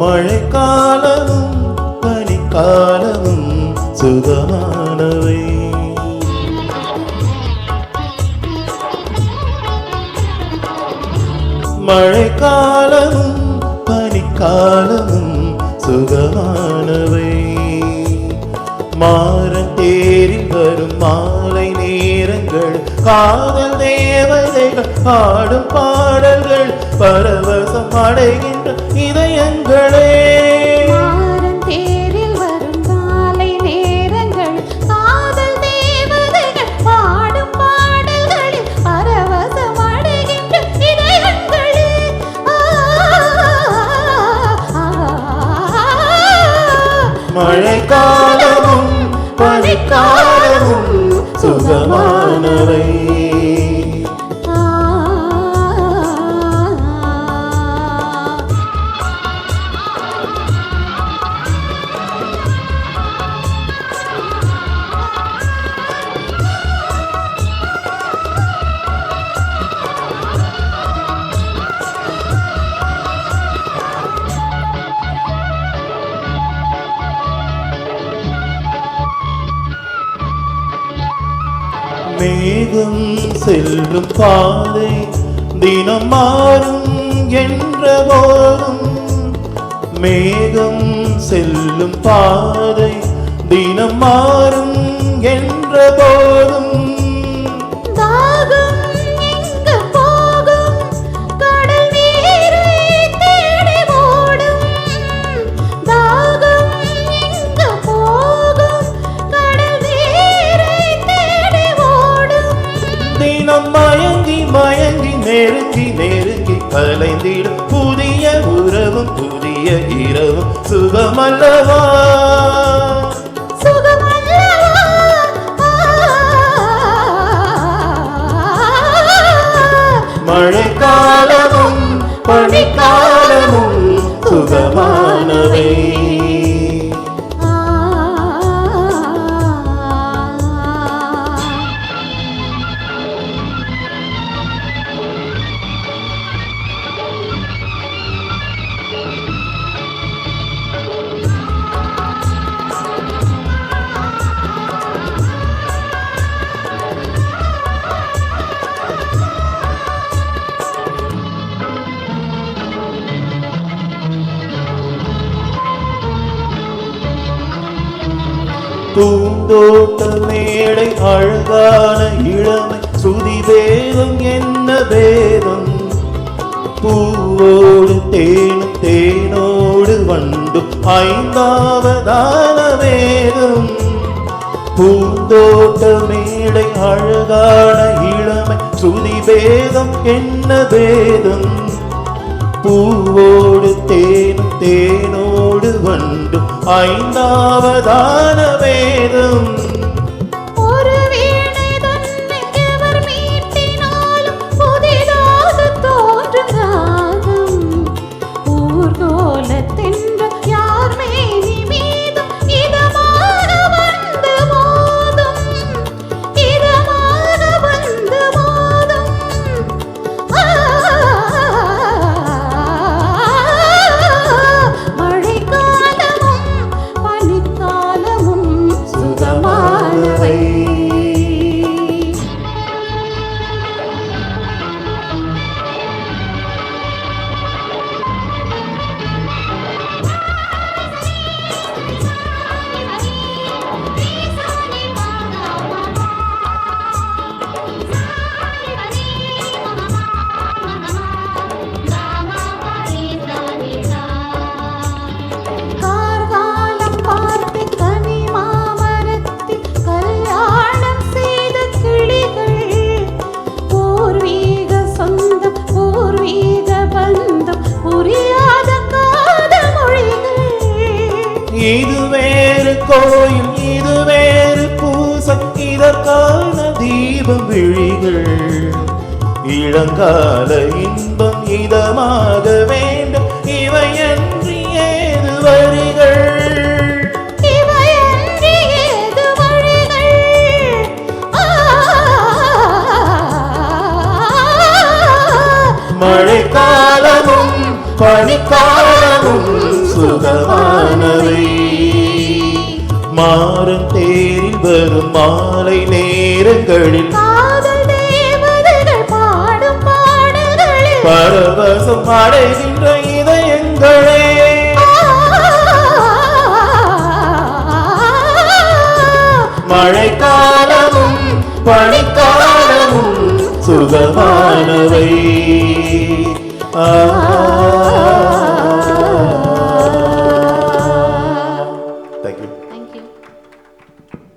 மழைக்காலமும் பனிக்காலமும் சுகமானவை. மழைக்காலமும் பனிக்காலமும் சுகமானவை. மாறன் தேரில் வரும் மாலை நேரங்கள் காதல் தேவதைகள் பாடும் பாடல்கள் பரவசம் அடைகின்ற இதயங்களே. மாறன் தேரில் வரும் மாலை நேரங்கள் காதல் தேவதைகள் பாடும் பாடல்களில் பரவசம் அடைகின்ற இதயங்களே. மழைக்காலமும் பனிக்காலமும் சுகமானவை. மேகம் செல்லும் பாதை தினம் மாறும் என்ற போதும், மேகம் செல்லும் பாதை தினம் மாறும் என்ற போதும், தாகம் எங்கு போகும் கடல் நீரை தேடி ஓடும். தாகம் எங்கு போகும் கடல் நீரை தேடி ஓடும். தினம் மயங்கி மயங்கி நெருங்கி நெருங்கி கலைந்திடும் புதிய உறவும் புதிய இரவும் சுகமல்லவா சுகமல்லவா. மழைக்காலமும் பனிக்காலமும் சுகமானவை. பூந்தோட்ட மேடை அழகான இளமை சுதி வேதம் என்ன வேதம். பூவோடு தேனும் தேனோடு வண்டும் ஐந்தாவதான வேதம். பூந்தோட்ட மேடை அழகான இளமை சுதி வேதம் என்ன வேதம். பூவோடு தேனும் தேனோடு வண்டும் ஐந்தாவதான வேதம். ஒரு வீணை தன்னை எவர் மீட்டினாலும் புதிதாக தோன்றும் ராகம். ஊர்கோலத்தென்று யார் மேனி மீதும் இதமாக வந்து மோதும். இதமாக வந்து மோதும். மழைக்காலமும் பனிக்காலமும் சுகமானவை. கார்காலம் பார்த்து கனி மாமரத்தில் கல்யாணம் செய்த கிளிகள். பூர்வீக சொந்தம் பூர்வீக பந்தம் புரியாத காதல் மொழிகள். இது வேறு கோயில் இது வேறு பூசம் இதற்கான தீபம் விழிகள். இளங்கால இன்பம் இதமாக வேண்டும் இவையன்றி ஏது வரிகள். இவையன்றி ஏது வழிகள். மழைக்காலமும் பனிக்காலமும் சுகமானவை. மாறும் தேரில் வரும் மாலை நேரங்களில் காதல் தேவதைகள் பாடும் பாடல்களில் பரவசம் அடைகின்ற இதயங்களே மழைக்காலமும் பனிக்காலமும் சுகமானவை.